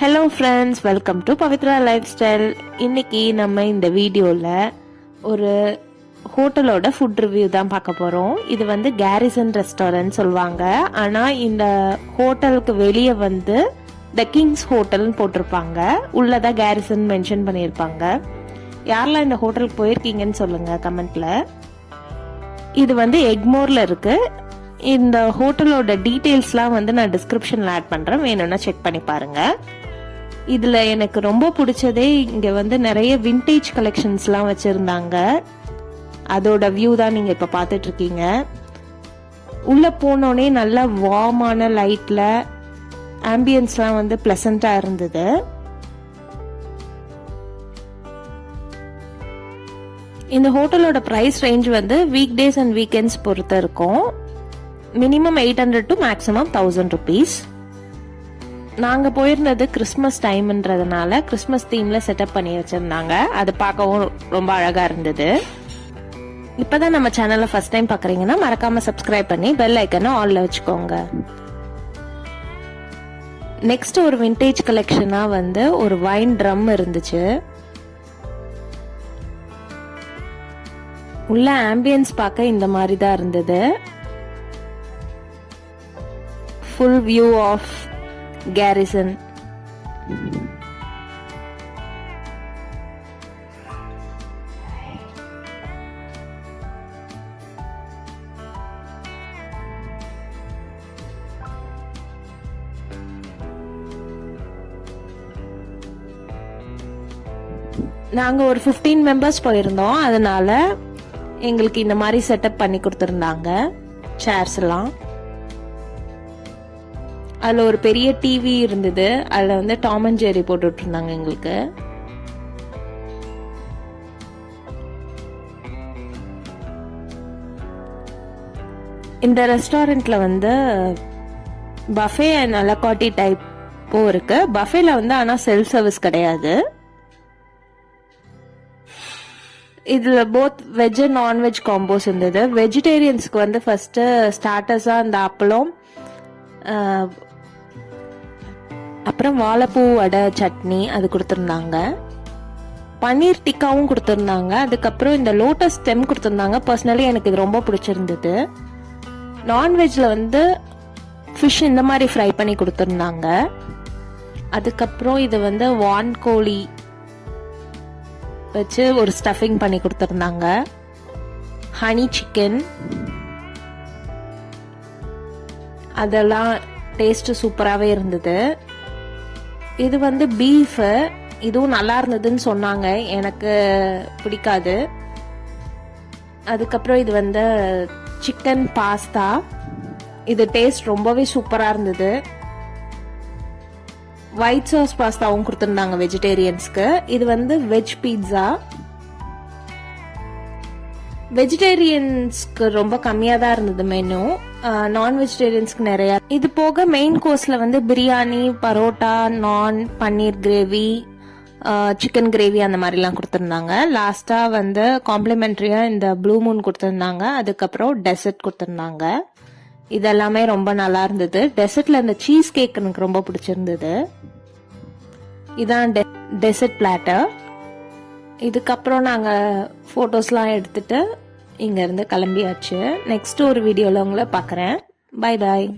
Hello friends, welcome to Pavithra life style. இன்னைக்கு நம்ம இந்த வீடியோவில் ஒரு ஹோட்டலோட ஃபுட் ரிவ்யூ தான் பார்க்க போகிறோம். இது வந்து கேரிசன் ரெஸ்டாரண்ட் சொல்லுவாங்க. ஆனால் இந்த ஹோட்டலுக்கு வெளியே வந்து த கிங்ஸ் ஹோட்டல்னு போட்டிருப்பாங்க. உள்ளதான் கேரிசன் மென்ஷன் பண்ணியிருப்பாங்க. யாரெல்லாம் இந்த ஹோட்டலுக்கு போயிருக்கீங்கன்னு சொல்லுங்கள் கமெண்ட்டில். இது வந்து எக்மோரில் இருக்குது. இந்த ஹோட்டலோட டீட்டெயில்ஸ்லாம் வந்து நான் டிஸ்கிரிப்ஷனில் ஆட் பண்ணுறேன், வேணும்னா செக் பண்ணி பாருங்கள். இதில் எனக்கு ரொம்ப பிடிச்சதே இங்கே வந்து நிறைய விண்டேஜ் கலெக்ஷன்ஸ்லாம் வச்சுருந்தாங்க. அதோட வியூ தான் நீங்கள் இப்போ பார்த்துட்ருக்கீங்க. உள்ளே போனோடனே நல்லா வார்மான லைட்டில் ஆம்பியன்ஸ்லாம் வந்து ப்ளசண்ட்டாக இருந்தது. இந்த ஹோட்டலோட ப்ரைஸ் ரேஞ்ச் வந்து வீக் டேஸ் அண்ட் வீக்கெண்ட்ஸ் பொறுத்து இருக்கும். Minimum 800 to maximum 1000 rupees. நாங்கள் போயிருந்தது கிறிஸ்மஸ் டைம்ன்றதுனால கிறிஸ்மஸ் தீமில் செட்டப் பண்ணி வச்சுருந்தாங்க. அது பார்க்கவும் ரொம்ப அழகாக இருந்தது. இப்போ தான் நம்ம சேனலை ஃபர்ஸ்ட் டைம் பார்க்குறீங்கன்னா மறக்காமல் சப்ஸ்கிரைப் பண்ணி பெல் ஐக்கனை ஆலில் வச்சுக்கோங்க. நெக்ஸ்ட் ஒரு விண்டேஜ் கலெக்ஷனாக வந்து ஒரு வைன் ட்ரம் இருந்துச்சு. உள்ள ஆம்பியன்ஸ் பார்க்க இந்த மாதிரி தான் இருந்தது. Full view of garrison. நாங்கள் ஒரு 15 மெம்பர்ஸ் போயிருந்தோம். அதனால எங்களுக்கு இந்த மாதிரி செட்டப் பண்ணி கொடுத்துருந்தாங்க சேர்ஸ் எல்லாம். அதில் ஒரு பெரிய டிவி இருந்தது. அதில் வந்து டாம் அண்ட் ஜெர்ரி போட்டுட்டு இருந்தாங்க எங்களுக்கு. இந்த ரெஸ்டாரண்ட்ல வந்து பஃபே அண்ட் அலகாட்டி டைப்பும் இருக்கு. பஃபேல வந்து ஆனால் செல்ஃப் சர்வீஸ் கிடையாது. இதுல both veg and non veg combos இருந்தது. வெஜிடேரியன்ஸ்க்கு வந்து ஃபர்ஸ்ட் ஸ்டார்டர்ஸா அந்த அப்பளம், அப்புறம் வாழைப்பூ வடை சட்னி அது கொடுத்துருந்தாங்க. பன்னீர் டிக்காவும் கொடுத்துருந்தாங்க. அதுக்கப்புறம் இந்த லோட்டஸ் ஸ்டெம் கொடுத்துருந்தாங்க. பர்சனலி எனக்கு இது ரொம்ப பிடிச்சிருந்தது. நான்வெஜ்ல வந்து ஃபிஷ் இந்த மாதிரி ஃப்ரை பண்ணி கொடுத்துருந்தாங்க. அதுக்கப்புறம் இது வந்து வான் கோழி வச்சு ஒரு ஸ்டஃபிங் பண்ணி கொடுத்துருந்தாங்க. ஹனி சிக்கன், அதெல்லாம் டேஸ்ட் சூப்பராகவே இருந்தது. இது வந்து பீஃப், இதுவும் நல்லா இருந்ததுன்னு சொன்னாங்க. எனக்கு பிடிக்காது. அதுக்கப்புறம் இது வந்து சிக்கன் பாஸ்தா. இது டேஸ்ட் ரொம்பவே சூப்பராக இருந்தது. ஒயிட் சாஸ் பாஸ்தாவும் கொடுத்துருந்தாங்க வெஜிடேரியன்ஸ்க்கு. இது வந்து வெஜ் பீட்சா. வெஜிடேரியன்ஸ்க்கு ரொம்ப கம்மியாக தான் இருந்தது மெனு. நான் வெஜிடேரியன்ஸ்க்கு நிறையா. இது போக மெயின் கோர்ஸ்ல வந்து பிரியாணி, பரோட்டா, நான், பன்னீர் கிரேவி, சிக்கன் கிரேவி அந்த மாதிரிலாம் கொடுத்துருந்தாங்க. லாஸ்டா வந்து காம்ப்ளிமெண்ட்ரியா இந்த ப்ளூ மூன் கொடுத்துருந்தாங்க. அதுக்கப்புறம் டெசர்ட் கொடுத்துருந்தாங்க. இதெல்லாமே ரொம்ப நல்லா இருந்தது. டெசர்ட்ல இந்த சீஸ் கேக் எனக்கு ரொம்ப பிடிச்சிருந்தது. இதான் டெசர்ட் பிளாட்டர். இதுக்கப்புறம் நாங்கள் ஃபோட்டோஸ்லாம் எடுத்துட்டு இங்கேருந்து கிளம்பியாச்சு. நெக்ஸ்ட் ஒரு வீடியோவில் உங்களை பார்க்குறேன். Bye bye.